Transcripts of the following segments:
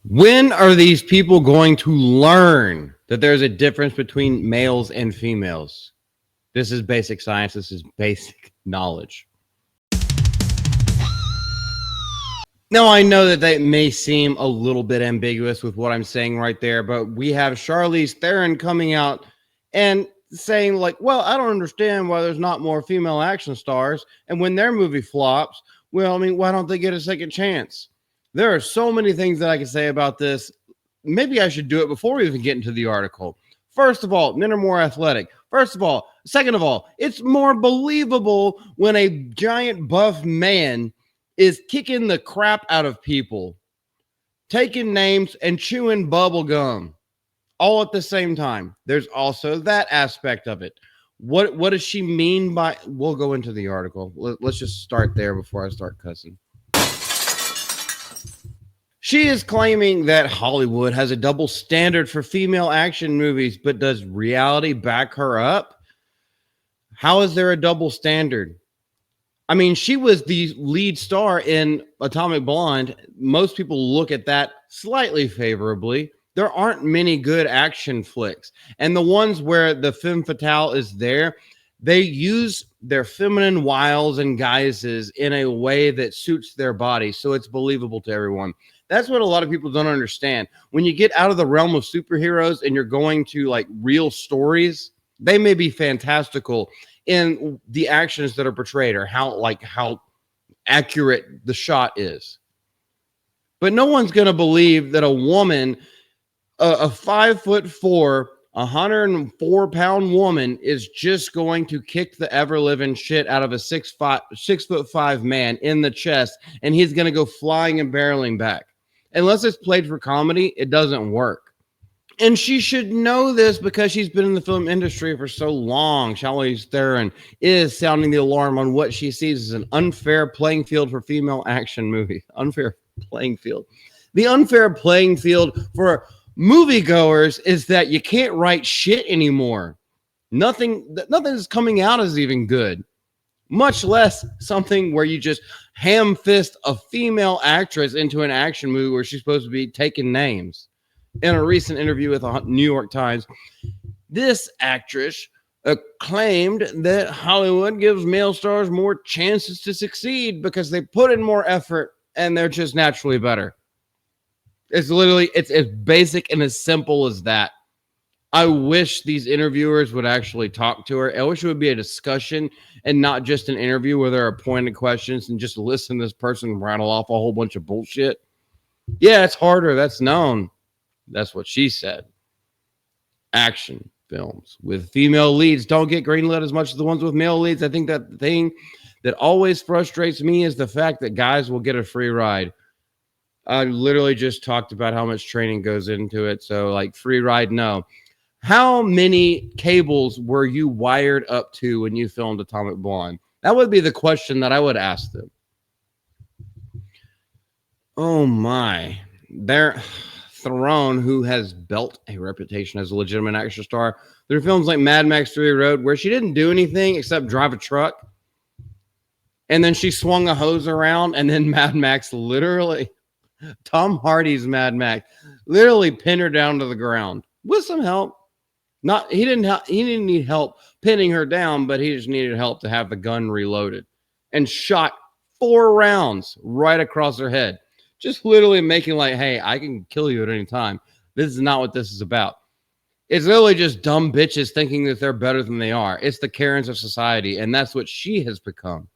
When are these people going to learn that there's a difference between males and females? This is basic science. This is basic knowledge. Now, I know that that may seem a little bit ambiguous with what I'm saying right there, but we have Charlize Theron coming out and saying, like, well, I don't understand why there's not more female action stars. And when their movie flops, well, I mean, why don't they get a second chance? There are so many things that I can say about this. Maybe I should do it before we even get into the article. First of all, men are more athletic. First of all, second of all, it's more believable when a giant buff man is kicking the crap out of people, taking names and chewing bubble gum all at the same time. There's also that aspect of it. What does she mean by, we'll go into the article. Let's just start there before I start cussing. She is claiming that Hollywood has a double standard for female action movies, but does reality back her up? How is there a double standard? I mean, she was the lead star in Atomic Blonde. Most people look at that slightly favorably. There aren't many good action flicks. And the ones where the femme fatale is there, they use their feminine wiles and guises in a way that suits their body, so it's believable to everyone. That's what a lot of people don't understand. When you get out of the realm of superheroes and you're going to like real stories, they may be fantastical in the actions that are portrayed or how accurate the shot is. But no one's going to believe that a woman, a 5'4", 104-pound woman is just going to kick the ever-living shit out of a 6'5" man in the chest, and he's going to go flying and barreling back. Unless it's played for comedy, it doesn't work. And she should know this because she's been in the film industry for so long. Charlize Theron is sounding the alarm on what she sees as an unfair playing field for female action movies. Unfair playing field. The unfair playing field for moviegoers is that you can't write shit anymore. Nothing is coming out as even good. Much less something where you just ham fist a female actress into an action movie where she's supposed to be taking names. In a recent interview with the New York Times, this actress claimed that Hollywood gives male stars more chances to succeed because they put in more effort and they're just naturally better. It's literally, it's as basic and as simple as that. I wish these interviewers would actually talk to her. I wish it would be a discussion and not just an interview where there are pointed questions and just listen to this person rattle off a whole bunch of bullshit. Yeah, it's harder. That's known. That's what she said. Action films with female leads don't get greenlit as much as the ones with male leads. I think that the thing that always frustrates me is the fact that guys will get a free ride. I literally just talked about how much training goes into it. So like free ride, no. How many cables were you wired up to when you filmed Atomic Blonde? That would be the question that I would ask them. Oh my. Theron, who has built a reputation as a legitimate action star. There are films like Mad Max Fury Road where she didn't do anything except drive a truck. And then she swung a hose around, and then Mad Max literally, Tom Hardy's Mad Max, literally pinned her down to the ground with some help. He didn't need help pinning her down, but he just needed help to have the gun reloaded and shot 4 rounds right across her head. Just literally making like, hey, I can kill you at any time. This is not what this is about. It's literally just dumb bitches thinking that they're better than they are. It's the Karens of society, and that's what she has become.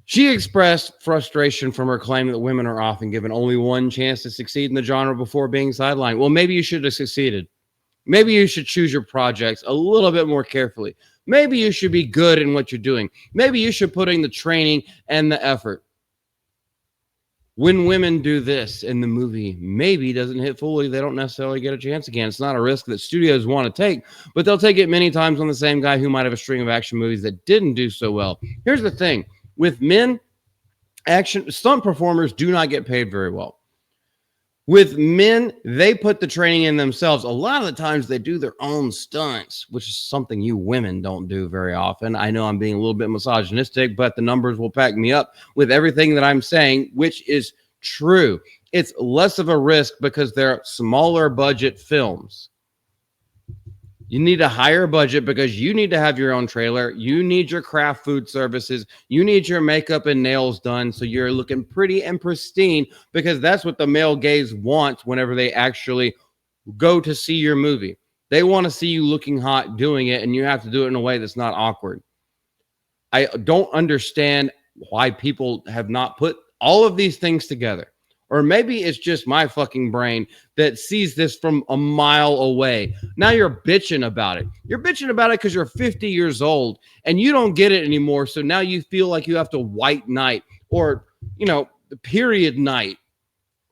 She expressed frustration from her claim that women are often given only one chance to succeed in the genre before being sidelined. Well, maybe you should have succeeded. Maybe you should choose your projects a little bit more carefully. Maybe you should be good in what you're doing. Maybe you should put in the training and the effort. When women do this and the movie maybe doesn't hit fully, they don't necessarily get a chance again. It's not a risk that studios want to take, but they'll take it many times on the same guy who might have a string of action movies that didn't do so well. Here's the thing. With men, action stunt performers do not get paid very well. With men, they put the training in themselves. A lot of the times they do their own stunts, which is something you women don't do very often. I know I'm being a little bit misogynistic, but the numbers will back me up with everything that I'm saying, which is true. It's less of a risk because they're smaller budget films. You need a higher budget because you need to have your own trailer. You need your craft food services. You need your makeup and nails done so you're looking pretty and pristine, because that's what the male gaze wants whenever they actually go to see your movie. They want to see you looking hot doing it, and you have to do it in a way that's not awkward. I don't understand why people have not put all of these things together. Or maybe it's just my fucking brain that sees this from a mile away. Now you're bitching about it. You're bitching about it because you're 50 years old and you don't get it anymore. So now you feel like you have to white knight or, the period night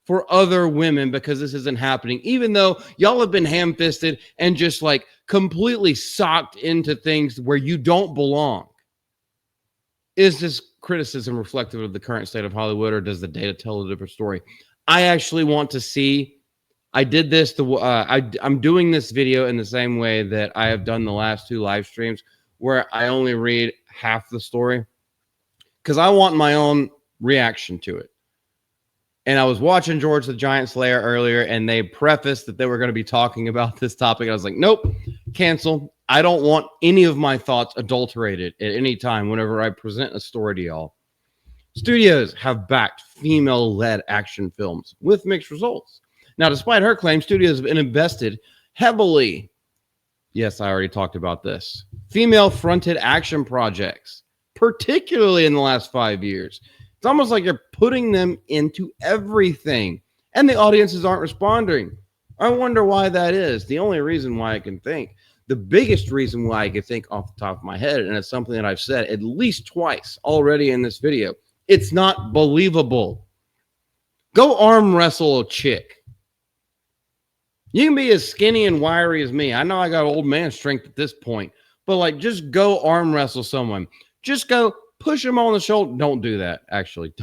for other women because this isn't happening. Even though y'all have been ham-fisted and just like completely socked into things where you don't belong. Is this criticism reflective of the current state of Hollywood, or does the data tell a different story? I actually want to see. I did this. I'm doing this video in the same way that I have done the last 2 live streams, where I only read half the story because I want my own reaction to it. And I was watching George the Giant Slayer earlier, and they prefaced that they were going to be talking about this topic. I was like, nope, cancel. I don't want any of my thoughts adulterated at any time whenever I present a story to y'all. Studios have backed female-led action films with mixed results. Now, despite her claims, studios have invested heavily. Yes, I already talked about this. Female-fronted action projects, particularly in the last 5 years. It's almost like you're putting them into everything, and the audiences aren't responding. I wonder why that is. The only reason why I can think, the biggest reason why I can think off the top of my head, and it's something that I've said at least twice already in this video, it's not believable. Go arm wrestle a chick. You can be as skinny and wiry as me. I know I got old man strength at this point, but just go arm wrestle someone. Just go push him on the shoulder. Don't do that. Actually,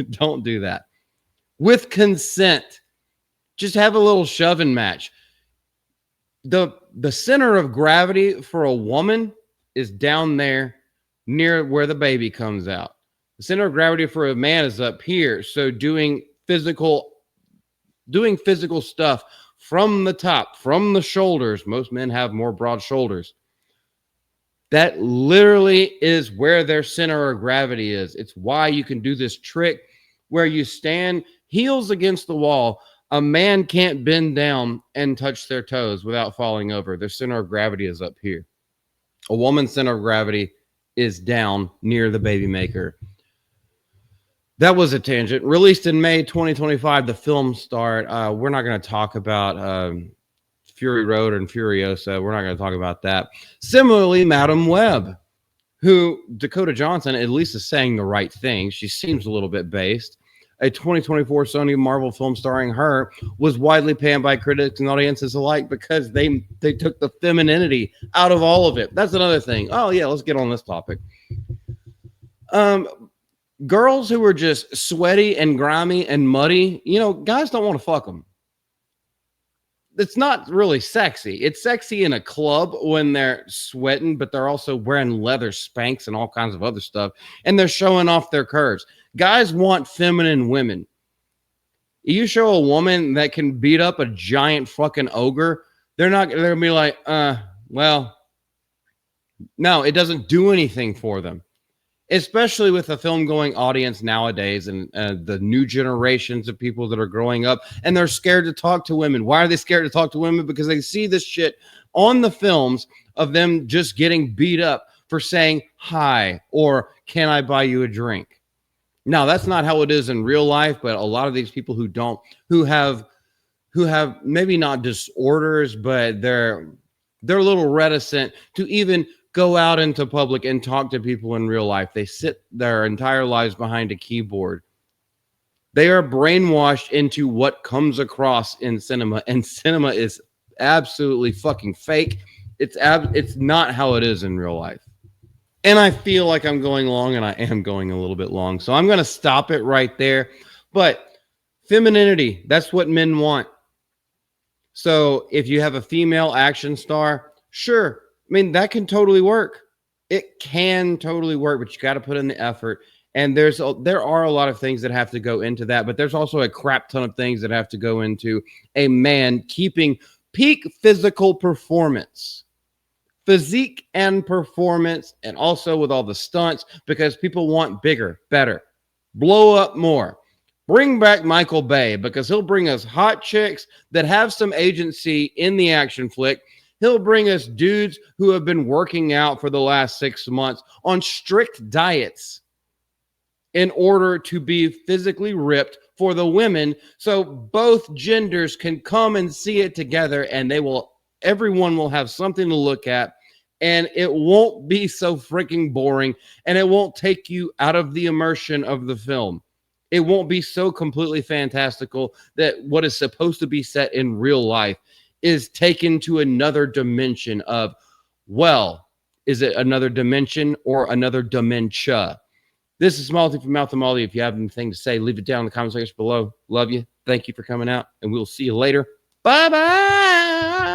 don't do that. With consent. Just have a little shoving match. The center of gravity for a woman is down there near where the baby comes out. The center of gravity for a man is up here. So doing physical stuff from the top, from the shoulders. Most men have more broad shoulders. That literally is where their center of gravity is. It's why you can do this trick where you stand heels against the wall. A man can't bend down and touch their toes without falling over. Their center of gravity is up here. A woman's center of gravity is down near the baby maker. That was a tangent. Released in May 2025, the film starred. We're not going to talk about Fury Road and Furiosa. We're not going to talk about that. Similarly, Madam Web, who Dakota Johnson at least is saying the right thing. She seems a little bit based. A 2024 Sony Marvel film starring her was widely panned by critics and audiences alike because they took the femininity out of all of it. That's another thing. Oh, yeah, let's get on this topic. Girls who are just sweaty and grimy and muddy, guys don't want to fuck them. It's not really sexy. It's sexy in a club when they're sweating, but they're also wearing leather Spanx and all kinds of other stuff, and they're showing off their curves. Guys want feminine women. You show a woman that can beat up a giant fucking ogre, they're going to be like, well, no, it doesn't do anything for them. Especially with the film-going audience nowadays and the new generations of people that are growing up, and they're scared to talk to women. Why are they scared to talk to women? Because they see this shit on the films of them just getting beat up for saying hi or can I buy you a drink? Now, that's not how it is in real life, but a lot of these people who have maybe not disorders, but they're a little reticent to even go out into public and talk to people in real life. They sit their entire lives behind a keyboard. They are brainwashed into what comes across in cinema, and cinema is absolutely fucking fake. It's not how it is in real life. And I feel like I'm going long, and I am going a little bit long, so I'm going to stop it right there. But Femininity, that's what men want. So if you have a female action star, sure. I mean, that can totally work. It can totally work, but you got to put in the effort. And there are a lot of things that have to go into that, but there's also a crap ton of things that have to go into a man keeping peak physical performance, physique and performance, and also with all the stunts, because people want bigger, better, blow up more. Bring back Michael Bay, because he'll bring us hot chicks that have some agency in the action flick. He'll bring us dudes who have been working out for the last 6 months on strict diets in order to be physically ripped for the women, so both genders can come and see it together, and everyone will have something to look at, and it won't be so freaking boring, and it won't take you out of the immersion of the film. It won't be so completely fantastical that what is supposed to be set in real life is taken to another dimension of, well, is it another dimension or another dementia? This is Malty from Mouth to Malty. If you have anything to say, leave it down in the comment section below. Love you. Thank you for coming out, and we'll see you later. Bye-bye.